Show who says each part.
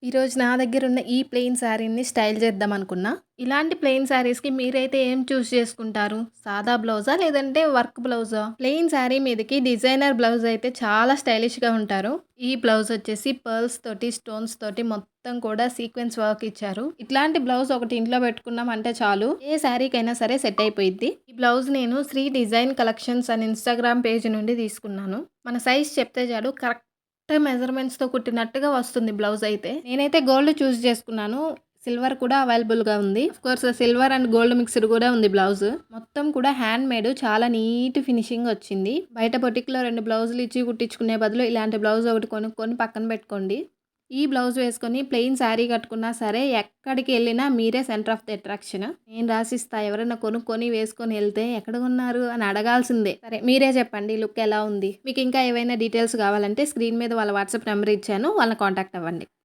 Speaker 1: ఈరోజు నా దగ్గరున్న ఈ ప్లెయిన్ శారీని స్టైల్ చేద్దామనుకున్నా. ఇలాంటి ప్లెయిన్ శారీస్‌కి మీరైతే ఏం చూజ్ చేసుకుంటారు? సాదా బ్లౌజా? లేదంటే వర్క్ బ్లౌజా? ప్లెయిన్ శారీ మీదకి డిజైనర్ బ్లౌజ్ అయితే చాలా స్టైలిష్‌గా ఉంటారు. ఈ బ్లౌజ్ వచ్చేసి పర్ల్స్ తోటి, స్టోన్స్ తోటి మొత్తం కూడా సీక్వెన్స్ వర్క్ ఇచ్చారు. ఇట్లాంటి బ్లౌజ్ ఒకటి ఇంట్లో పెట్టుకున్నామంటే చాలు. ఏ శారీకైనా సరే సెట్ అయిపోయిద్ది. ఈ బ్లౌజ్ నేను శ్రీ డిజైన్ కలెక్షన్స్ అని ఇన్‌స్టాగ్రామ్ పేజ్ నుండి తీసుకున్నాను. మన సైజ్ చెప్తే చాలు కరెక్ట్ మెజర్‌మెంట్స్‌తో కుట్టినట్టుగా వస్తుంది బ్లౌజ్ అయితే. నేనైతే గోల్డ్ చూజ్ చేసుకున్నాను. సిల్వర్ కూడా అవైలబుల్‌గా ఉంది. Of course silver and gold mixed కూడా ఉంది బ్లౌజ్. మొత్తం కూడా హ్యాండ్ మేడ్ చాలా నీట్ ఫినిషింగ్ వచ్చింది. బయట బొటిక్‌లో 2 బ్లౌజులు ఇచ్చి కుట్టించుకునే బదులు ఇలాంటి బ్లౌజ్ ఒకటి కొనుక్కొని పక్కన పెట్టుకోండి. ఈ బ్లౌజ్ వేసుకొని ప్లెయిన్ శారీ కట్టుకున్నా సరే ఎక్కడికి వెళ్ళినా మీరే సెంటర్ ఆఫ్ ది అట్రాక్షన్. నేను రాసిస్తా ఎవరైనా కొనుక్కొని వేసుకొని వెళ్తే ఎక్కడ కొన్నారు అని అడగాల్సిందే. సరే మీరే చెప్పండి లుక్ ఎలా ఉంది? మీకు ఇంకా ఏవైనా డీటెయిల్స్ కావాలంటే స్క్రీన్ మీద వాళ్ళ వాట్సాప్ నెంబర్ ఇచ్చాను. వాళ్ళని కాంటాక్ట్ అవ్వండి.